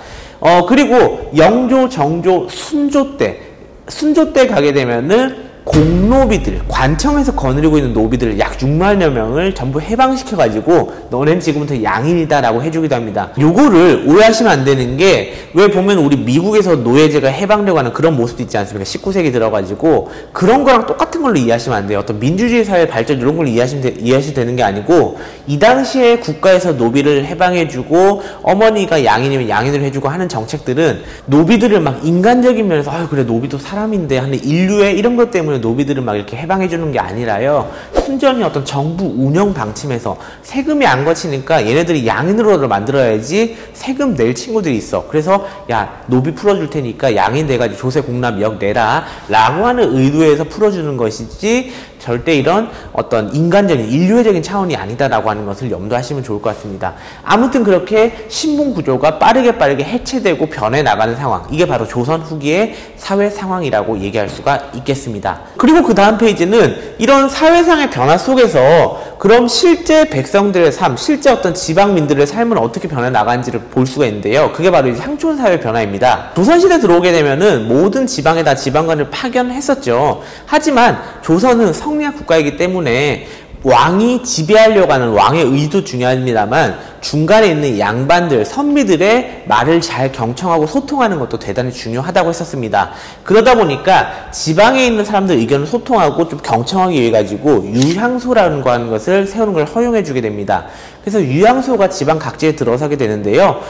그리고 영조, 정조, 순조 때 가게 되면은 공노비들, 관청에서 거느리고 있는 노비들 약 6만여 명을 전부 해방시켜가지고 너넨 지금부터 양인이다라고 해주기도 합니다. 요거를 오해하시면 안 되는 게, 왜 보면 우리 미국에서 노예제가 해방되고 하는 그런 모습도 있지 않습니까? 19세기 들어가지고 그런 거랑 똑같은 걸로 이해하시면 안 돼요. 어떤 민주주의 사회 발전 이런 걸로 이해하시면 되는 게 아니고, 이 당시에 국가에서 노비를 해방해주고 어머니가 양인이면 양인을 해주고 하는 정책들은 노비들을 막 인간적인 면에서 그래 노비도 사람인데 하는 인류의 이런 것 때문에 노비들을 막 이렇게 해방해주는 게 아니라요, 순전히 어떤 정부 운영 방침에서 세금이 안 거치니까 얘네들이 양인으로 만들어야지 세금 낼 친구들이 있어. 그래서 야, 노비 풀어줄 테니까 양인 돼가지고 조세 공납 역 내라 라고 하는 의도에서 풀어주는 것이지, 절대 이런 어떤 인간적인 인류애적인 차원이 아니다라고 하는 것을 염두하시면 좋을 것 같습니다. 아무튼 그렇게 신분 구조가 빠르게 해체되고 변해나가는 상황, 이게 바로 조선 후기의 사회 상황이라고 얘기할 수가 있겠습니다. 그리고 그 다음 페이지는 이런 사회상의 변화 속에서 그럼 실제 백성들의 삶, 실제 어떤 지방민들의 삶은 어떻게 변해나가는지를 볼 수가 있는데요, 그게 바로 이제 향촌사회 변화입니다. 조선시대 들어오게 되면은 모든 지방에다 지방관을 파견했었죠. 하지만 조선은 성리학 국가이기 때문에 왕이 지배하려고 하는 왕의 의도 중요합니다만, 중간에 있는 양반들, 선비들의 말을 잘 경청하고 소통하는 것도 대단히 중요하다고 했었습니다. 그러다 보니까 지방에 있는 사람들 의견을 소통하고 좀 경청하기 위해 가지고 유향소라는 거 하는 것을 세우는 걸 허용해 주게 됩니다. 그래서 유향소가 지방 각지에 들어서게 되는데요,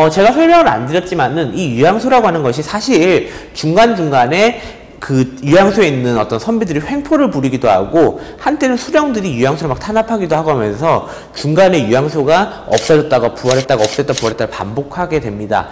제가 설명을 안 드렸지만은 이 유향소라고 하는 것이 사실 중간중간에 그 유향소에 있는 어떤 선비들이 횡포를 부리기도 하고, 한때는 수령들이 유향소를 막 탄압하기도 하고 하면서 중간에 유향소가 없어졌다가 부활했다가 없어졌다가 부활했다가 반복하게 됩니다.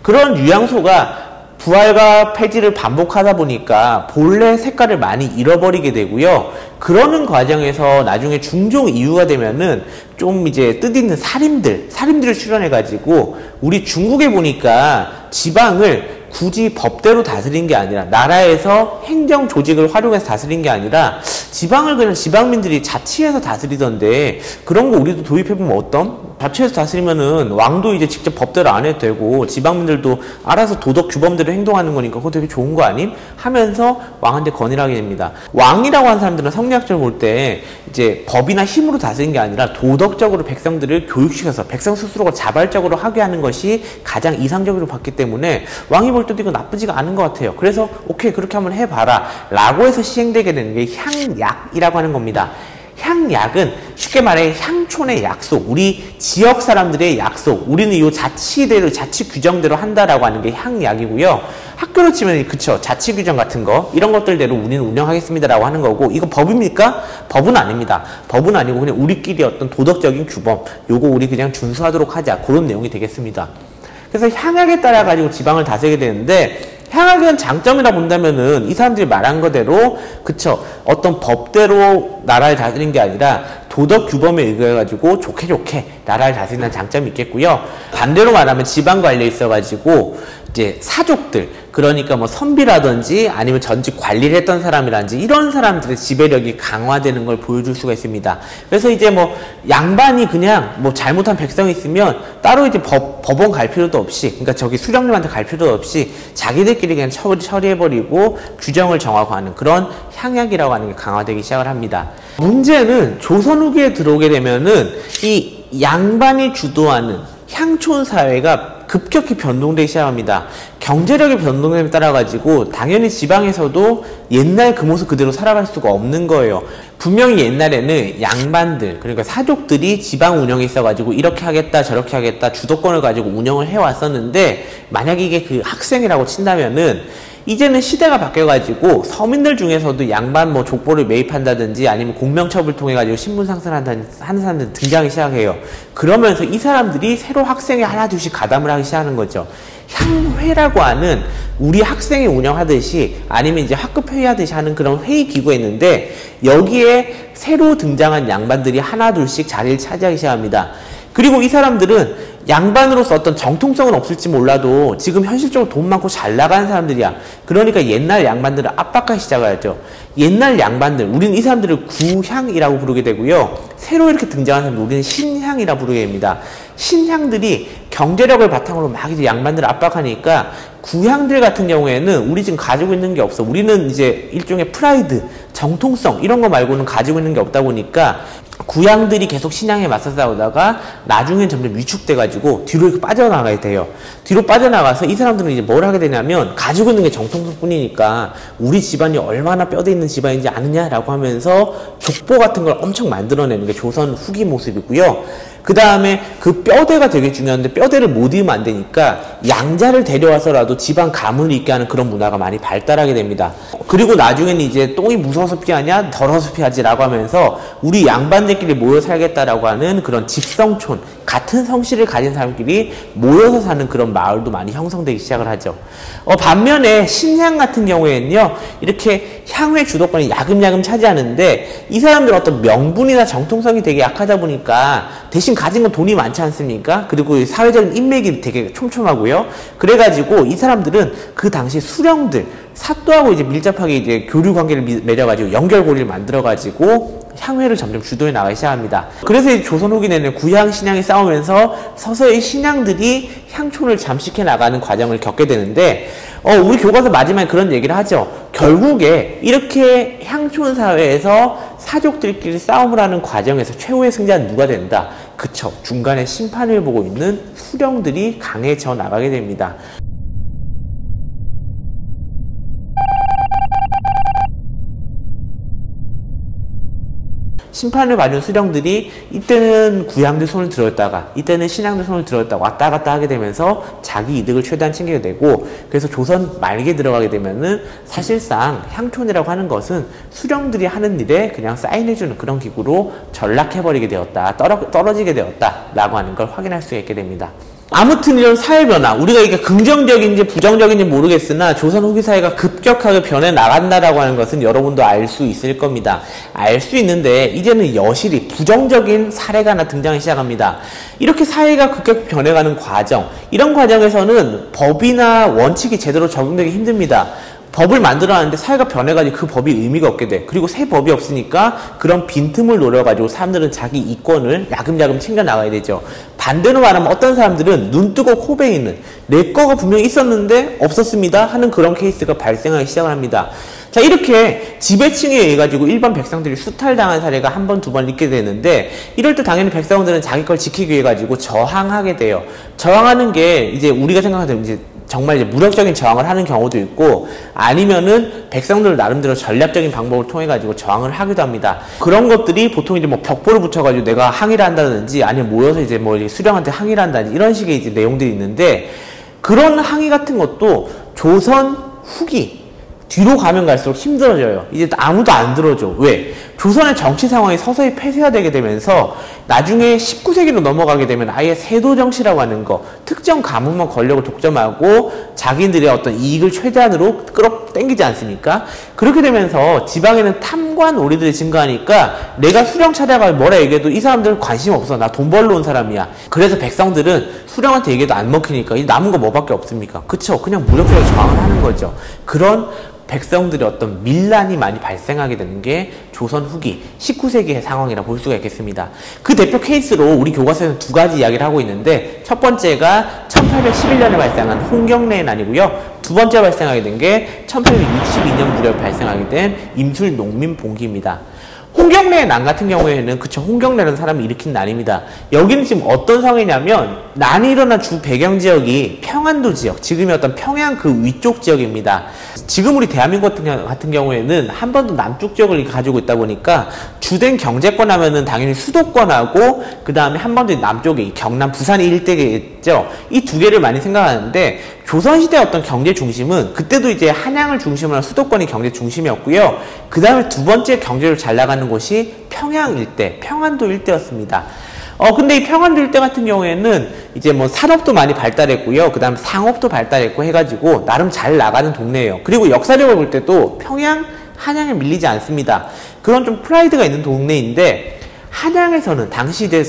그런 유향소가 부활과 폐지를 반복하다 보니까 본래 색깔을 많이 잃어버리게 되고요. 그러는 과정에서 나중에 중종 이후가 되면은 좀 이제 뜻있는 살인들을 출연해가지고, 우리 중국에 보니까 지방을 굳이 법대로 다스린 게 아니라, 나라에서 행정 조직을 활용해서 다스린 게 아니라 지방을 그냥 지방민들이 자치해서 다스리던데, 그런 거 우리도 도입해보면 어떤? 자치해서 다스리면은 왕도 이제 직접 법대로 안 해도 되고 지방민들도 알아서 도덕 규범대로 행동하는 거니까 그거 되게 좋은 거 아님? 하면서 왕한테 건의를 하게 됩니다. 왕이라고 하는 사람들은 성리학적으로 볼 때 이제 법이나 힘으로 다스린 게 아니라 도덕적으로 백성들을 교육시켜서 백성 스스로가 자발적으로 하게 하는 것이 가장 이상적으로 봤기 때문에 왕이 볼 때도 이거 나쁘지가 않은 것 같아요. 그래서 오케이, 그렇게 한번 해봐라 라고 해서 시행되게 되는 게 향약이라고 하는 겁니다. 향약은 쉽게 말해 향촌의 약속, 우리 지역 사람들의 약속, 우리는 이 자치대로, 자치 규정대로 한다라고 하는 게 향약이고요. 학교로 치면 그쵸, 자치 규정 같은 거 이런 것들대로 우리는 운영하겠습니다라고 하는 거고, 이거 법입니까? 법은 아닙니다. 법은 아니고 그냥 우리끼리 어떤 도덕적인 규범, 요거 우리 그냥 준수하도록 하자, 그런 내용이 되겠습니다. 그래서 향약에 따라 가지고 지방을 다스리게 되는데, 향약은 장점이라 본다면은 이 사람들이 말한 거대로 그쵸, 어떤 법대로 나라를 다스린 게 아니라 도덕 규범에 의거해 가지고 좋게 나라를 다스린다는 장점이 있겠고요. 반대로 말하면 지방 관리에 있어 가지고 이제 사족들, 그러니까 뭐 선비라든지 아니면 전직 관리를 했던 사람이라든지 이런 사람들의 지배력이 강화되는 걸 보여줄 수가 있습니다. 그래서 이제 뭐 양반이 그냥 뭐 잘못한 백성이 있으면 따로 이제 법원 갈 필요도 없이, 그러니까 저기 수령님한테 갈 필요도 없이 자기들끼리 그냥 처리해버리고 규정을 정하고 하는 그런 향약이라고 하는 게 강화되기 시작을 합니다. 문제는 조선 후기에 들어오게 되면은 이 양반이 주도하는 향촌 사회가 급격히 변동되기 시작합니다. 경제력의 변동됨에 따라 가지고 당연히 지방에서도 옛날 그 모습 그대로 살아갈 수가 없는 거예요. 분명히 옛날에는 양반들, 그러니까 사족들이 지방 운영에 있어 가지고 이렇게 하겠다 저렇게 하겠다 주도권을 가지고 운영을 해왔었는데, 만약에 이게 그 학생이라고 친다면은 이제는 시대가 바뀌어가지고 서민들 중에서도 양반 뭐 족보를 매입한다든지 아니면 공명첩을 통해가지고 신분 상승하는 사람들 등장하기 시작해요. 그러면서 이 사람들이 새로 학생에 하나 둘씩 가담을 하기 시작하는 거죠. 향회라고 하는 우리 학생이 운영하듯이 아니면 이제 학급 회의하듯이 하는 그런 회의 기구가 있는데, 여기에 새로 등장한 양반들이 하나 둘씩 자리를 차지하기 시작합니다. 그리고 이 사람들은 양반으로서 어떤 정통성은 없을지 몰라도 지금 현실적으로 돈 많고 잘 나가는 사람들이야. 그러니까 옛날 양반들을 압박하기 시작하죠. 옛날 양반들, 우리는 이 사람들을 구향이라고 부르게 되고요. 새로 이렇게 등장한 사람들 우리는 신향이라고 부르게 됩니다. 신향들이 경제력을 바탕으로 막 이제 양반들을 압박하니까 구향들 같은 경우에는 우리 지금 가지고 있는 게 없어. 우리는 이제 일종의 프라이드, 정통성 이런 거 말고는 가지고 있는 게 없다 보니까 구향들이 계속 신향에 맞서 싸우다가 나중엔 점점 위축돼가지고 뒤로 이렇게 빠져나가야 돼요. 뒤로 빠져나가서 이 사람들은 이제 뭘 하게 되냐면, 가지고 있는 게 정통성 뿐이니까 우리 집안이 얼마나 뼈대 있는 집안인지 아느냐라고 하면서 족보 같은 걸 엄청 만들어내는 게 조선 후기 모습이고요. 그 다음에 그 뼈대가 되게 중요한데 뼈대를 못 입으면 안 되니까 양자를 데려와서라도 집안 가문을 있게 하는 그런 문화가 많이 발달하게 됩니다. 그리고 나중에는 이제 똥이 무서워서 피하냐 더러워서 피하지 라고 하면서 우리 양반들끼리 모여 살겠다라고 하는 그런 집성촌, 같은 성씨를 가진 사람끼리 모여서 사는 그런 마을도 많이 형성되기 시작을 하죠. 반면에 신향 같은 경우에는요, 이렇게 향후의 주도권이 야금야금 차지하는데 이 사람들은 어떤 명분이나 정통성이 되게 약하다 보니까 대신 가진 건 돈이 많지 않습니까? 그리고 사회적인 인맥이 되게 촘촘하고요. 그래가지고 이 사람들은 그 당시 수령들, 사또하고 이제 밀접하게 이제 교류 관계를 맺어가지고 연결고리를 만들어가지고 향회를 점점 주도해 나가기 시작합니다. 그래서 이제 조선 후기 내내 구향, 신향이 싸우면서 서서히 신향들이 향촌을 잠식해 나가는 과정을 겪게 되는데, 우리 교과서 마지막에 그런 얘기를 하죠. 결국에 이렇게 향촌 사회에서 사족들끼리 싸움을 하는 과정에서 최후의 승자는 누가 된다? 그쵸. 중간에 심판을 보고 있는 수령들이 강해져 나가게 됩니다. 심판을 받은 수령들이 이때는 구향들 손을 들었다가 이때는 신향들 손을 들었다가 왔다 갔다 하게 되면서 자기 이득을 최대한 챙기게 되고, 그래서 조선 말기에 들어가게 되면은 사실상 향촌이라고 하는 것은 수령들이 하는 일에 그냥 사인해주는 그런 기구로 전락해버리게 되었다, 떨어지게 되었다라고 하는 걸 확인할 수 있게 됩니다. 아무튼 이런 사회 변화, 우리가 이게 긍정적인지 부정적인지 모르겠으나 조선 후기 사회가 급격하게 변해 나간다라고 하는 것은 여러분도 알 수 있을 겁니다. 알 수 있는데 이제는 여실히 부정적인 사례가 하나 등장하기 시작합니다. 이렇게 사회가 급격히 변해가는 과정, 이런 과정에서는 법이나 원칙이 제대로 적용되기 힘듭니다. 법을 만들어놨는데 사회가 변해가지고 그 법이 의미가 없게 돼. 그리고 새 법이 없으니까 그런 빈틈을 노려가지고 사람들은 자기 이권을 야금야금 챙겨나가야 되죠. 반대로 말하면 어떤 사람들은 눈 뜨고 코 베이는, 내 거가 분명히 있었는데 없었습니다 하는 그런 케이스가 발생하기 시작을 합니다. 자, 이렇게 지배층에 의해 가지고 일반 백성들이 수탈당한 사례가 한 번, 두 번 있게 되는데, 이럴 때 당연히 백성들은 자기 걸 지키기 위해 가지고 저항하게 돼요. 저항하는 게 이제 우리가 생각하는 이제 정말 이제 무력적인 저항을 하는 경우도 있고, 아니면은 백성들 나름대로 전략적인 방법을 통해 가지고 저항을 하기도 합니다. 그런 것들이 보통 이제 뭐 벽보를 붙여가지고 내가 항의를 한다든지, 아니면 모여서 이제 뭐 수령한테 항의를 한다든지 이런 식의 이제 내용들이 있는데, 그런 항의 같은 것도 조선 후기 뒤로 가면 갈수록 힘들어져요. 이제 아무도 안 들어줘. 왜? 조선의 정치 상황이 서서히 폐쇄화되게 되면서 나중에 19세기로 넘어가게 되면 아예 세도 정치라고 하는 거, 특정 가문만 권력을 독점하고 자기들의 어떤 이익을 최대한으로 끌어당기지 않습니까? 그렇게 되면서 지방에는 탐관 오리들이 증가하니까 내가 수령 차려가 뭐라 얘기해도 이 사람들은 관심 없어. 나 돈 벌러 온 사람이야. 그래서 백성들은 수령한테 얘기해도 안 먹히니까 이 남은 거 뭐밖에 없습니까? 그쵸? 그냥 무력적으로 저항을 하는 거죠. 그런 백성들의 어떤 밀란이 많이 발생하게 되는 게 조선 후기 19세기의 상황이라 볼 수가 있겠습니다. 그 대표 케이스로 우리 교과서에는 두 가지 이야기를 하고 있는데, 첫 번째가 1811년에 발생한 홍경래의 난이고요. 두 번째 발생하게 된 게 1862년 무렵에 발생하게 된 임술 농민 봉기입니다. 홍경래의 난 같은 경우에는, 그쵸, 홍경래라는 사람이 일으킨 난입니다. 여기는 지금 어떤 상황이냐면 난이 일어난 주 배경 지역이 평안도 지역, 지금의 어떤 평양 그 위쪽 지역입니다. 지금 우리 대한민국 같은 경우에는 한 번도 남쪽 지역을 가지고 있다 보니까 주된 경제권 하면은 당연히 수도권하고 그 다음에 한 번 더 남쪽에 경남 부산이 일대겠죠. 이 두 개를 많이 생각하는데, 조선시대 어떤 경제 중심은 그때도 이제 한양을 중심으로 한 수도권이 경제 중심이었고요. 그 다음에 두 번째 경제를 잘 나가는 곳이 평양 일대, 평안도 일대였습니다. 근데 이 평안도 일대 같은 경우에는 이제 뭐 산업도 많이 발달했고요. 그 다음 상업도 발달했고 해가지고 나름 잘 나가는 동네예요. 그리고 역사력을 볼 때도 평양, 한양에 밀리지 않습니다. 그런 좀 프라이드가 있는 동네인데, 한양에서는 당시 이제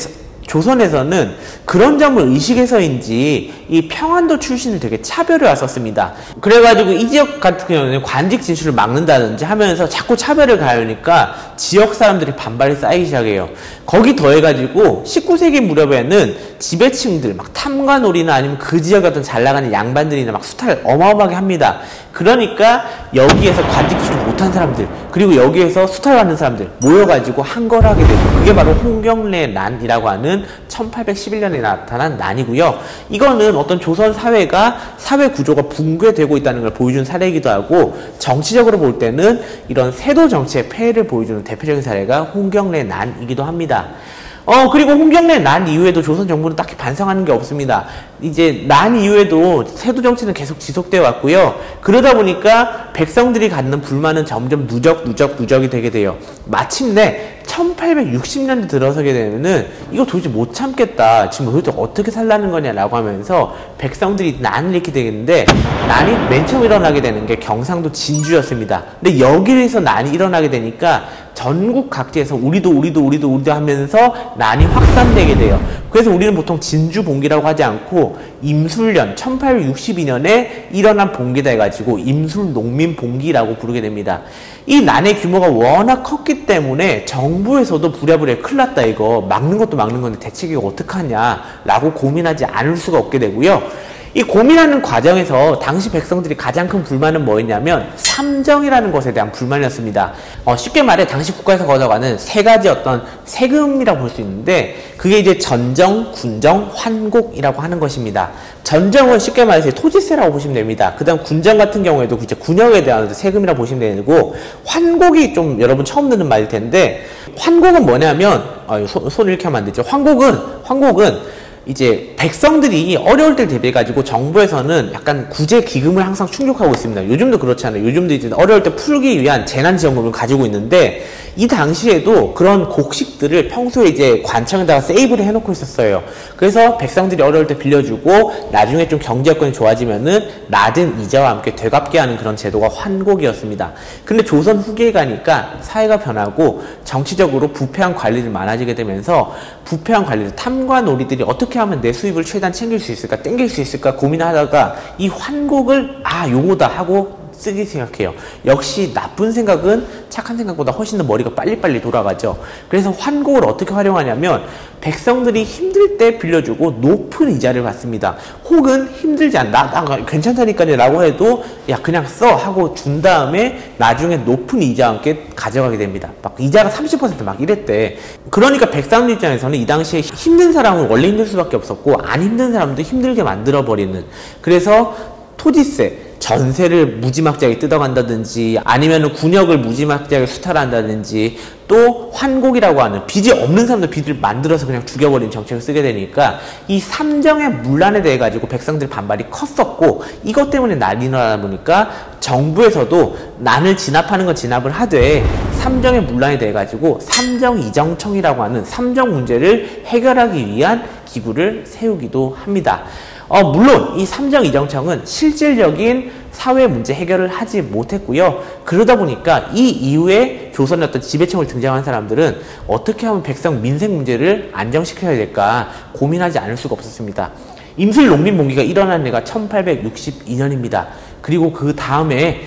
조선에서는 그런 점을 의식해서인지 이 평안도 출신을 되게 차별해 왔었습니다. 그래가지고 이 지역 같은 경우는 관직 진출을 막는다든지 하면서 자꾸 차별을 가하니까 지역 사람들이 반발이 쌓이기 시작해요. 거기 더해가지고 19세기 무렵에는 지배층들, 막 탐관오리나 아니면 그 지역에 어떤 잘 나가는 양반들이나 막 수탈을 어마어마하게 합니다. 그러니까 여기에서 관직 진출 못한 사람들, 그리고 여기에서 수탈받는 사람들 모여가지고 한걸 하게 되죠. 그게 바로 홍경래 난이라고 하는 1811년에 나타난 난이고요. 이거는 어떤 조선 사회가 사회 구조가 붕괴되고 있다는 걸 보여준 사례이기도 하고, 정치적으로 볼 때는 이런 세도 정치의 폐해를 보여주는 대표적인 사례가 홍경래 난이기도 합니다. 그리고 홍경래 난 이후에도 조선 정부는 딱히 반성하는 게 없습니다. 이제 난 이후에도 세도 정치는 계속 지속되어 왔고요. 그러다 보니까 백성들이 갖는 불만은 점점 누적이 되게 돼요. 마침내 1860년대 들어서게 되면은 이거 도대체 못 참겠다. 지금 도대체 어떻게 살라는 거냐라고 하면서 백성들이 난을 일으키게 되는데, 난이 맨 처음 일어나게 되는 게 경상도 진주였습니다. 근데 여기에서 난이 일어나게 되니까 전국 각지에서 우리도 하면서 난이 확산되게 돼요. 그래서 우리는 보통 진주 봉기라고 하지 않고 임술년 1862년에 일어난 봉기다 해가지고 임술 농민 봉기라고 부르게 됩니다. 이 난의 규모가 워낙 컸기 때문에 정부에서도 부랴부랴 큰일 났다, 이거 막는 것도 막는 건데 대책이 어떡하냐 라고 고민하지 않을 수가 없게 되고요. 이 고민하는 과정에서 당시 백성들이 가장 큰 불만은 뭐였냐면 삼정이라는 것에 대한 불만이었습니다. 쉽게 말해 당시 국가에서 거둬가는 세 가지 어떤 세금이라고 볼 수 있는데, 그게 이제 전정, 군정, 환곡이라고 하는 것입니다. 전정은 쉽게 말해서 토지세라고 보시면 됩니다. 그 다음 군정 같은 경우에도 이제 군역에 대한 세금이라고 보시면 되고, 환곡이 좀 여러분 처음 듣는 말일 텐데, 환곡은 뭐냐면 손을 이렇게 하면 안 되죠. 환곡은 이제 백성들이 어려울 때 대비해가지고 정부에서는 약간 구제 기금을 항상 충족하고 있습니다. 요즘도 그렇잖아요. 요즘도 이제 어려울 때 풀기 위한 재난지원금을 가지고 있는데, 이 당시에도 그런 곡식들을 평소에 이제 관청에다가 세이브를 해놓고 있었어요. 그래서 백성들이 어려울 때 빌려주고 나중에 좀 경제 여건이 좋아지면은 낮은 이자와 함께 되갚게 하는 그런 제도가 환곡이었습니다. 근데 조선 후기에 가니까 사회가 변하고 정치적으로 부패한 관리들이 많아지게 되면서 부패한 관리들, 탐관오리들이 어떻게 하면 내 수입을 최대한 챙길 수 있을까, 땡길 수 있을까 고민하다가 이 환곡을 요거다 하고 쓰기 생각해요. 역시 나쁜 생각은 착한 생각보다 훨씬 더 머리가 빨리빨리 돌아가죠. 그래서 환곡을 어떻게 활용하냐면 백성들이 힘들 때 빌려주고 높은 이자를 받습니다. 혹은 힘들지 않나, 나 괜찮다니까요 라고 해도 야 그냥 써 하고 준 다음에 나중에 높은 이자와 함께 가져가게 됩니다. 막 이자가 30% 막 이랬대. 그러니까 백성들 입장에서는 이 당시에 힘든 사람은 원래 힘들 수밖에 없었고 안 힘든 사람도 힘들게 만들어버리는, 그래서 토지세, 전세를 무지막지하게 뜯어간다든지 아니면 군역을 무지막지하게 수탈한다든지 또 환곡이라고 하는 빚이 없는 사람들 빚을 만들어서 그냥 죽여버리는 정책을 쓰게 되니까 이 삼정의 문란에 대해 가지고 백성들의 반발이 컸었고, 이것 때문에 난리 나다 보니까 정부에서도 난을 진압하는 건 진압을 하되 삼정의 문란에 대해 가지고 삼정이정청이라고 하는 삼정 문제를 해결하기 위한 기구를 세우기도 합니다. 물론 이 삼정이정청은 실질적인 사회 문제 해결을 하지 못했고요. 그러다 보니까 이 이후에 조선의 어떤 지배층을 등장한 사람들은 어떻게 하면 백성 민생 문제를 안정시켜야 될까 고민하지 않을 수가 없었습니다. 임실 농민봉기가 일어난 해가 1862년입니다. 그리고 그 다음에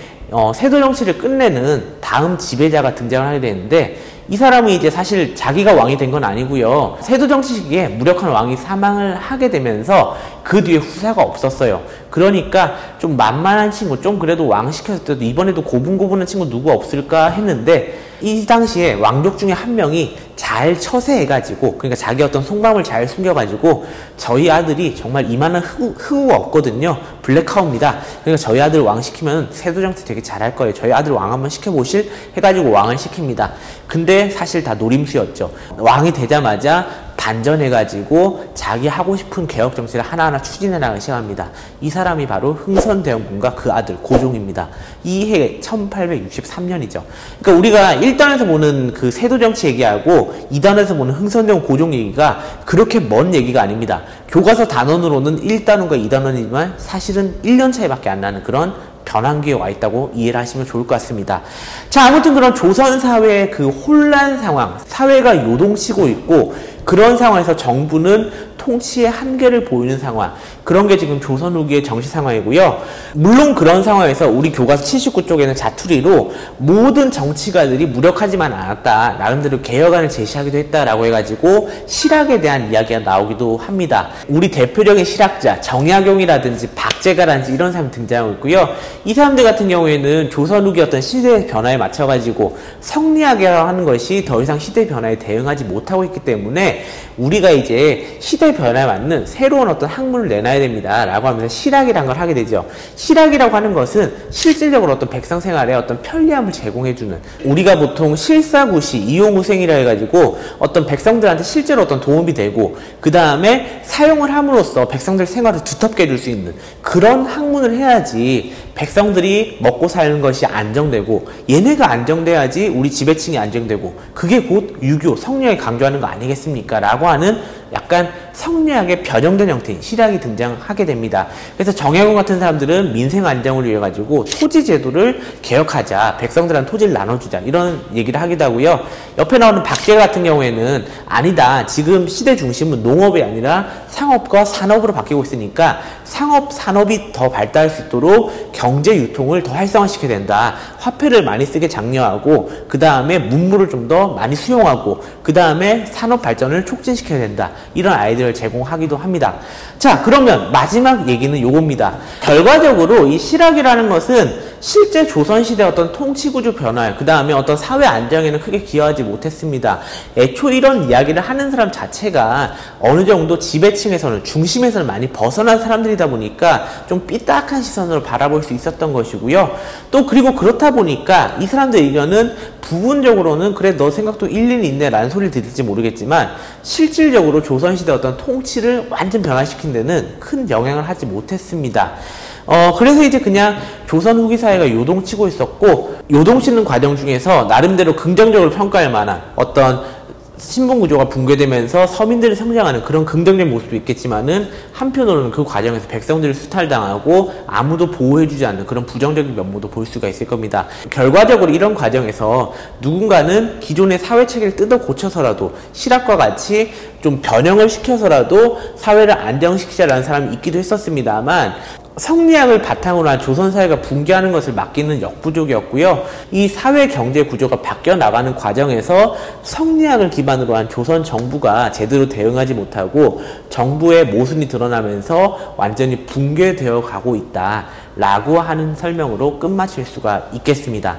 세도 정치를 끝내는 다음 지배자가 등장을 하게 되는데, 이 사람이 이제 사실 자기가 왕이 된 건 아니고요. 세도 정치 시기에 무력한 왕이 사망을 하게 되면서 그 뒤에 후사가 없었어요. 그러니까 좀 만만한 친구, 좀 그래도 왕 시켰을 때도 이번에도 고분고분한 친구 누구 없을까 했는데, 이 당시에 왕족 중에 한 명이 잘 처세해가지고, 그러니까 자기 어떤 속마음을 잘 숨겨가지고, 저희 아들이 정말 이만한 흑우가 없거든요. 블랙카우입니다. 그러니까 저희 아들 왕 시키면 세도 정치 되게 잘할 거예요. 저희 아들 왕 한번 시켜보실? 해가지고 왕을 시킵니다. 근데 사실 다 노림수였죠. 왕이 되자마자 반전해가지고 자기 하고 싶은 개혁 정치를 하나하나 추진해 나가기 시작합니다. 이 사람이 바로 흥선대원군과 그 아들 고종입니다. 이 해 1863년이죠. 그러니까 우리가 1단에서 보는 그 세도 정치 얘기하고 2단에서 보는 흥선대원 고종 얘기가 그렇게 먼 얘기가 아닙니다. 교과서 단원으로는 1단원과 2단원이지만 사실은 1년 차이밖에 안 나는 그런 변환기에 와 있다고 이해를 하시면 좋을 것 같습니다. 자, 아무튼 그런 조선 사회의 그 혼란 상황, 사회가 요동치고 있고 그런 상황에서 정부는 통치의 한계를 보이는 상황, 그런 게 지금 조선 후기의 정치 상황이고요. 물론 그런 상황에서 우리 교과서 79쪽에는 자투리로 모든 정치가들이 무력하지만 않았다, 나름대로 개혁안을 제시하기도 했다라고 해가지고 실학에 대한 이야기가 나오기도 합니다. 우리 대표적인 실학자 정약용이라든지 박제가라든지 이런 사람이 등장하고 있고요. 이 사람들 같은 경우에는 조선 후기 어떤 시대의 변화에 맞춰가지고 성리학이라고 하는 것이 더 이상 시대 변화에 대응하지 못하고 있기 때문에 우리가 이제 시대 변화에 맞는 새로운 어떤 학문을 내놔야 됩니다 라고 하면서 실학이라는 걸 하게 되죠. 실학이라고 하는 것은 실질적으로 어떤 백성 생활에 어떤 편리함을 제공해주는, 우리가 보통 실사구시, 이용후생이라 해가지고 어떤 백성들한테 실제로 어떤 도움이 되고 그 다음에 사용을 함으로써 백성들 생활을 두텁게 해줄 수 있는 그런 학문을 해야지 백성들이 먹고 사는 것이 안정되고, 얘네가 안정돼야지 우리 지배층이 안정되고, 그게 곧 유교, 성리학이 강조하는 거 아니겠습니까? 라고 하는 약간 성리학의 변형된 형태인 실학이 등장하게 됩니다. 그래서 정약용 같은 사람들은 민생 안정을 위해 가지고 토지 제도를 개혁하자, 백성들한테 토지를 나눠주자, 이런 얘기를 하기도 하고요. 옆에 나오는 박제가 같은 경우에는 아니다, 지금 시대 중심은 농업이 아니라 상업과 산업으로 바뀌고 있으니까 상업, 산업이 더 발달할 수 있도록 경제 유통을 더 활성화시켜야 된다. 화폐를 많이 쓰게 장려하고 그 다음에 문물을 좀 더 많이 수용하고 그 다음에 산업 발전을 촉진시켜야 된다. 이런 아이디어를 제공하기도 합니다. 자, 그러면 마지막 얘기는 요겁니다. 결과적으로 이 실학이라는 것은 실제 조선시대 어떤 통치구조 변화, 그 다음에 어떤 사회 안정에는 크게 기여하지 못했습니다. 애초 이런 이야기를 하는 사람 자체가 어느 정도 지배층에서는, 중심에서는 많이 벗어난 사람들이다 보니까 좀 삐딱한 시선으로 바라볼 수 있었던 것이고요. 또 그리고 그렇다 보니까 이 사람들 의견은 부분적으로는 그래 너 생각도 일리는 있네 라는 소리를 들을지 모르겠지만 실질적으로 조선시대 어떤 통치를 완전 변화시킨 데는 큰 영향을 하지 못했습니다. 그래서 이제 그냥 조선 후기 사회가 요동치고 있었고, 요동치는 과정 중에서 나름대로 긍정적으로 평가할 만한 어떤 신분구조가 붕괴되면서 서민들이 성장하는 그런 긍정적인 모습도 있겠지만은 한편으로는 그 과정에서 백성들이 수탈당하고 아무도 보호해주지 않는 그런 부정적인 면모도 볼 수가 있을 겁니다. 결과적으로 이런 과정에서 누군가는 기존의 사회체계를 뜯어 고쳐서라도 실학과 같이 좀 변형을 시켜서라도 사회를 안정시키자라는 사람이 있기도 했었습니다만, 성리학을 바탕으로 한 조선사회가 붕괴하는 것을 막기는 역부족이었고요. 이 사회 경제 구조가 바뀌어 나가는 과정에서 성리학을 기반으로 한 조선 정부가 제대로 대응하지 못하고 정부의 모순이 드러나면서 완전히 붕괴되어 가고 있다라고 하는 설명으로 끝마칠 수가 있겠습니다.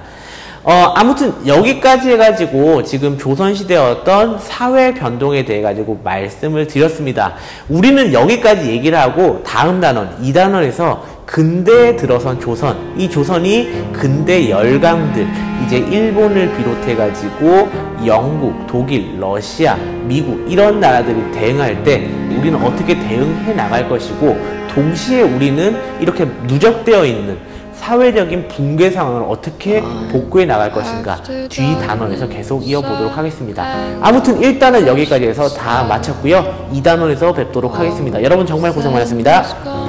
아무튼 여기까지 해가지고 지금 조선시대의 어떤 사회 변동에 대해 가지고 말씀을 드렸습니다. 우리는 여기까지 얘기를 하고 다음 단원, 2단원에서 근대에 들어선 조선, 이 조선이 근대 열강들, 이제 일본을 비롯해가지고 영국, 독일, 러시아, 미국 이런 나라들이 대응할 때 우리는 어떻게 대응해 나갈 것이고, 동시에 우리는 이렇게 누적되어 있는 사회적인 붕괴 상황을 어떻게 복구해 나갈 것인가, 뒤 단원에서 계속 이어보도록 하겠습니다. 아무튼 1단은 여기까지 해서 다 마쳤고요. 2단원에서 뵙도록 하겠습니다. 여러분 정말 고생 많았습니다.